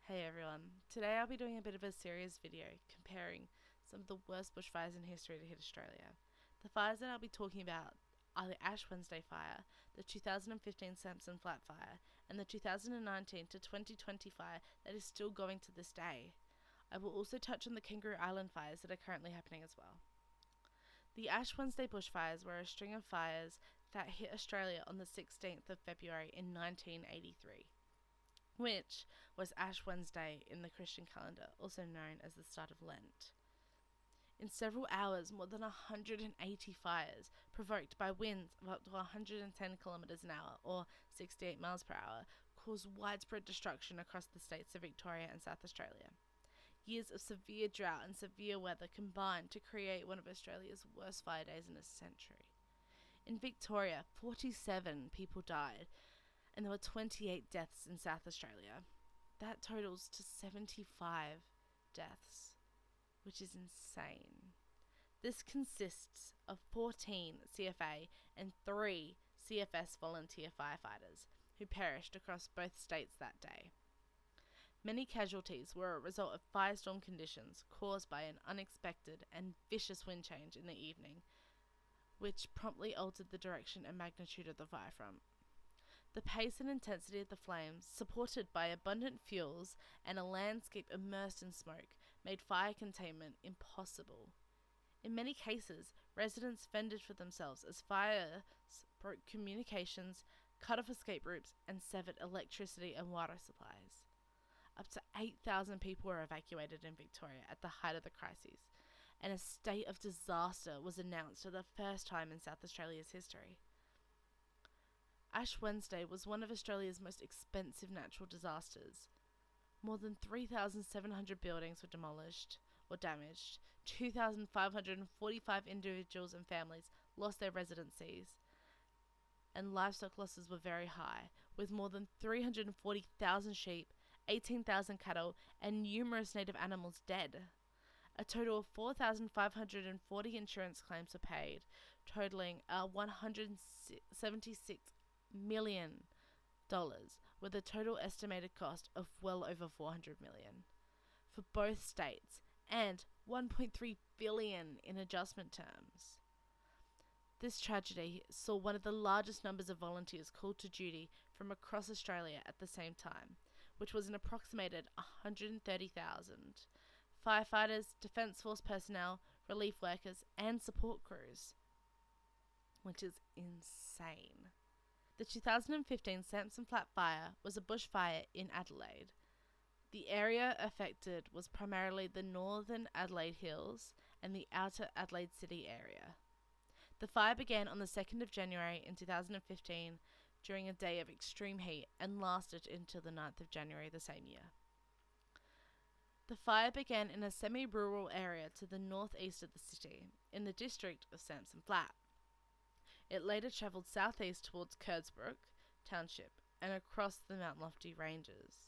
Hey everyone, today I'll be doing a bit of a serious video comparing some of the worst bushfires in history to hit Australia. The fires that I'll be talking about are the Ash Wednesday fire, the 2015 Samson Flat fire, and the 2019 to 2020 fire that is still going to this day. I will also touch on the Kangaroo Island fires that are currently happening as well. The Ash Wednesday bushfires were a string of fires that hit Australia on the 16th of February in 1983. Which was Ash Wednesday in the Christian calendar, also known as the start of Lent. In several hours, more than 180 fires, provoked by winds of up to 110 kilometres an hour, or 68 miles per hour, caused widespread destruction across the states of Victoria and South Australia. Years of severe drought and severe weather combined to create one of Australia's worst fire days in a century. In Victoria, 47 people died, and there were 28 deaths in South Australia. That totals to 75 deaths, which is insane. This consists of 14 CFA and 3 CFS volunteer firefighters who perished across both states that day. Many casualties were a result of firestorm conditions caused by an unexpected and vicious wind change in the evening, which promptly altered the direction and magnitude of the fire front. The pace and intensity of the flames, supported by abundant fuels and a landscape immersed in smoke, made fire containment impossible. In many cases, residents fended for themselves as fires broke communications, cut off escape routes, and severed electricity and water supplies. Up to 8,000 people were evacuated in Victoria at the height of the crises, and a state of disaster was announced for the first time in South Australia's history. Ash Wednesday was one of Australia's most expensive natural disasters. More than 3,700 buildings were demolished or damaged, 2,545 individuals and families lost their residencies, and livestock losses were very high, with more than 340,000 sheep, 18,000 cattle, and numerous native animals dead. A total of 4,540 insurance claims were paid, totaling $176 million, with a total estimated cost of well over $400 million for both states and $1.3 billion in adjustment terms. This tragedy saw one of the largest numbers of volunteers called to duty from across Australia at the same time, which was an approximated 130,000 firefighters, Defence Force personnel, relief workers, and support crews, which is insane. The 2015 Samson Flat fire was a bushfire in Adelaide. The area affected was primarily the northern Adelaide Hills and the outer Adelaide City area. The fire began on the 2nd of January in 2015 during a day of extreme heat and lasted until the 9th of January the same year. The fire began in a semi-rural area to the northeast of the city, in the district of Samson Flat. It later travelled southeast towards Kersbrook Township and across the Mount Lofty Ranges.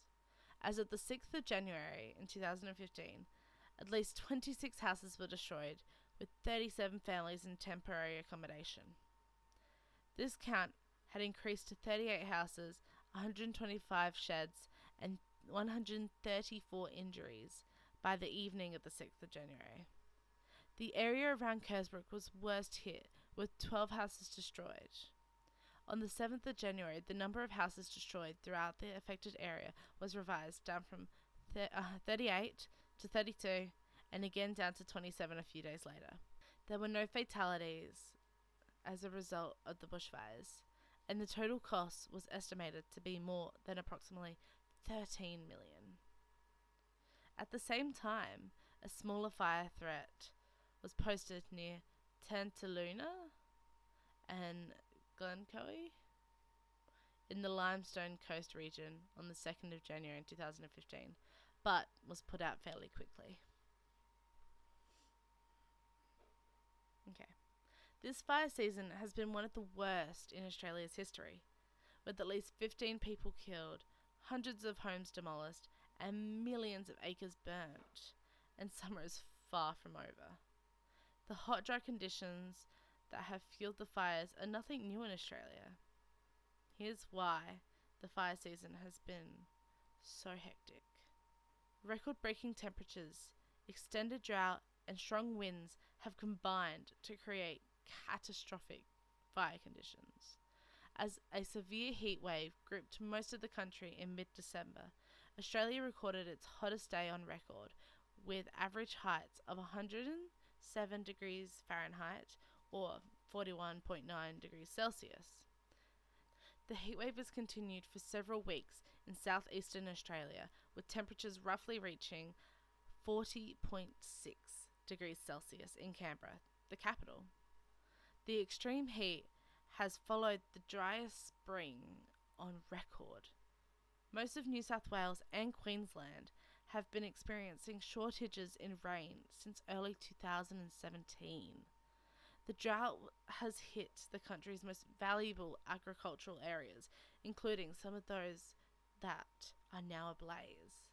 As of the 6th of January in 2015, at least 26 houses were destroyed, with 37 families in temporary accommodation. This count had increased to 38 houses, 125 sheds, and 134 injuries by the evening of the 6th of January. The area around Kersbrook was worst hit, with 12 houses destroyed. On the 7th of January, the number of houses destroyed throughout the affected area was revised down from 38 to 32, and again down to 27 a few days later. There were no fatalities as a result of the bushfires, and the total cost was estimated to be more than approximately $13 million. At the same time, a smaller fire threat was posted near Tantaluna and Glencoe in the Limestone Coast region on the 2nd of January 2015, but was put out fairly quickly. Okay. This fire season has been one of the worst in Australia's history, with at least 15 people killed, hundreds of homes demolished, and millions of acres burnt, and summer is far from over. The hot, dry conditions that have fueled the fires are nothing new in Australia. Here's why the fire season has been so hectic. Record-breaking temperatures, extended drought, and strong winds have combined to create catastrophic fire conditions. As a severe heat wave gripped most of the country in mid-December, Australia recorded its hottest day on record, with average heights of 107 degrees Fahrenheit or 41.9 degrees Celsius. The heatwave has continued for several weeks in southeastern Australia, with temperatures roughly reaching 40.6 degrees Celsius in Canberra, the capital. The extreme heat has followed the driest spring on record. Most of New South Wales and Queensland have been experiencing shortages in rain since early 2017. The drought has hit the country's most valuable agricultural areas, including some of those that are now ablaze.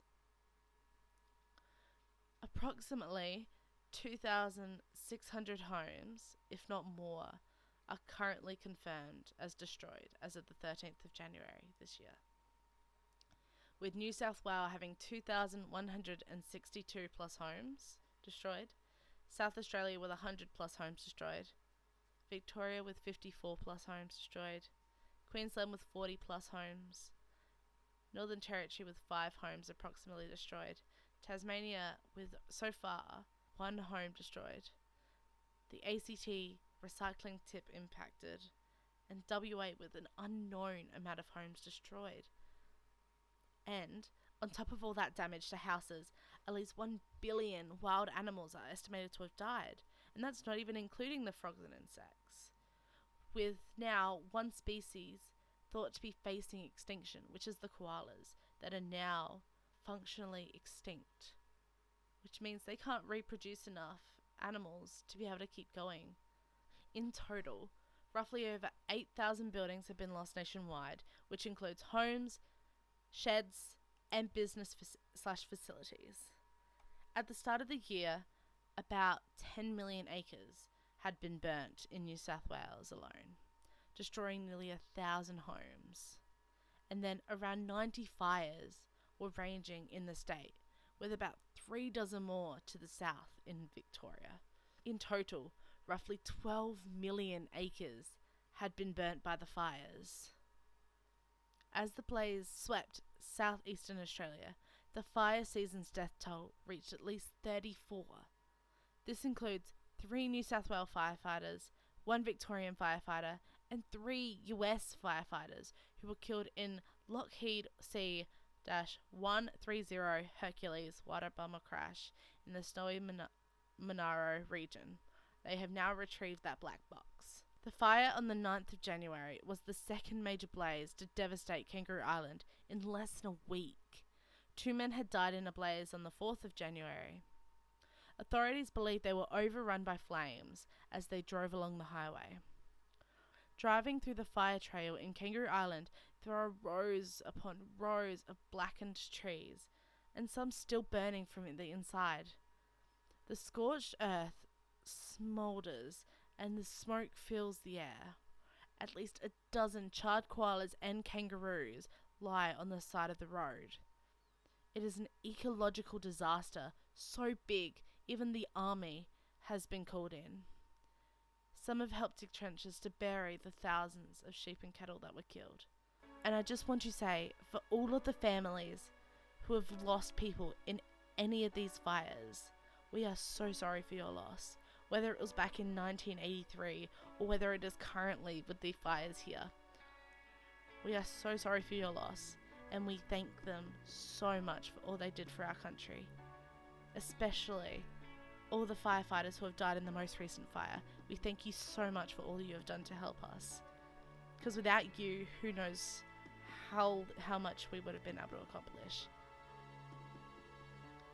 Approximately 2,600 homes, if not more, are currently confirmed as destroyed as of the 13th of January this year, with New South Wales having 2,162 plus homes destroyed, South Australia with 100 plus homes destroyed, Victoria with 54 plus homes destroyed, Queensland with 40 plus homes, Northern Territory with 5 homes approximately destroyed, Tasmania with, so far, 1 home destroyed, the ACT recycling tip impacted, and WA with an unknown amount of homes destroyed. And, on top of all that damage to houses, at least 1 billion wild animals are estimated to have died, and that's not even including the frogs and insects, with now one species thought to be facing extinction, which is the koalas, that are now functionally extinct, which means they can't reproduce enough animals to be able to keep going. In total, roughly over 8,000 buildings have been lost nationwide, which includes homes, sheds, and business facilities. At the start of the year, about 10 million acres had been burnt in New South Wales alone, destroying nearly 1,000 homes. And then around 90 fires were raging in the state, with about 3 dozen more to the south in Victoria. In total, roughly 12 million acres had been burnt by the fires. As the blaze swept southeastern Australia, the fire season's death toll reached at least 34. This includes 3 New South Wales firefighters, 1 Victorian firefighter, and 3 US firefighters who were killed in Lockheed C-130 Hercules water bomber crash in the snowy Monaro region. They have now retrieved that black box. The fire on the 9th of January was the second major blaze to devastate Kangaroo Island in less than a week. 2 men had died in a blaze on the 4th of January. Authorities believe they were overrun by flames as they drove along the highway. Driving through the fire trail in Kangaroo Island, there are rows upon rows of blackened trees, and some still burning from the inside. The scorched earth smoulders, and the smoke fills the air. At least a dozen charred koalas and kangaroos lie on the side of the road. It is an ecological disaster so big even the army has been called in. Some have helped dig trenches to bury the thousands of sheep and cattle that were killed. And I just want to say, for all of the families who have lost people in any of these fires, we are so sorry for your loss, whether it was back in 1983 or whether it is currently with the fires here. We are so sorry for your loss, and we thank them so much for all they did for our country, especially all the firefighters who have died in the most recent fire. We thank you so much for all you have done to help us, because without you, who knows how much we would have been able to accomplish.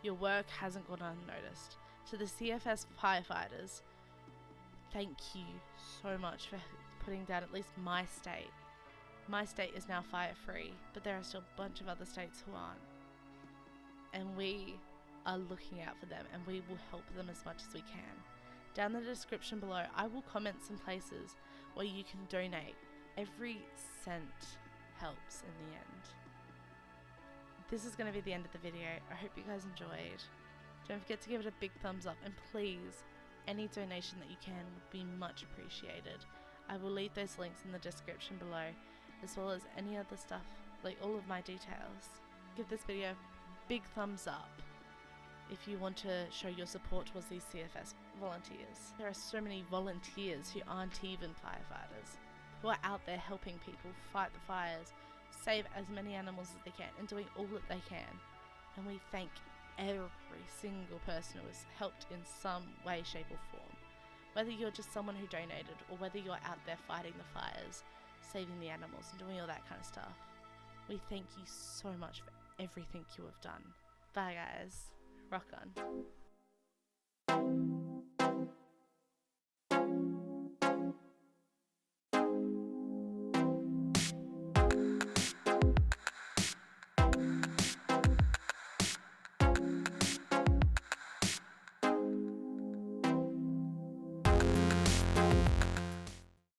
Your work hasn't gone unnoticed. To the CFS firefighters, thank you so much for putting down at least my state. My state is now fire-free, but there are still a bunch of other states who aren't. And we are looking out for them, and we will help them as much as we can. Down in the description below, I will comment some places where you can donate. Every cent helps in the end. this is going to be the end of the video. I hope you guys enjoyed. Don't forget to give it a big thumbs up, and please, any donation that you can would be much appreciated. I will leave those links in the description below, as well as any other stuff, like all of my details. Give this video a big thumbs up if you want to show your support towards these CFS volunteers. There are so many volunteers who aren't even firefighters, who are out there helping people fight the fires, save as many animals as they can, and doing all that they can. And we thank every single person who has helped in some way, shape or form. Whether you're just someone who donated, or whether you're out there fighting the fires, saving the animals and doing all that kind of stuff. We thank you so much for everything you have done. Bye guys. Rock on.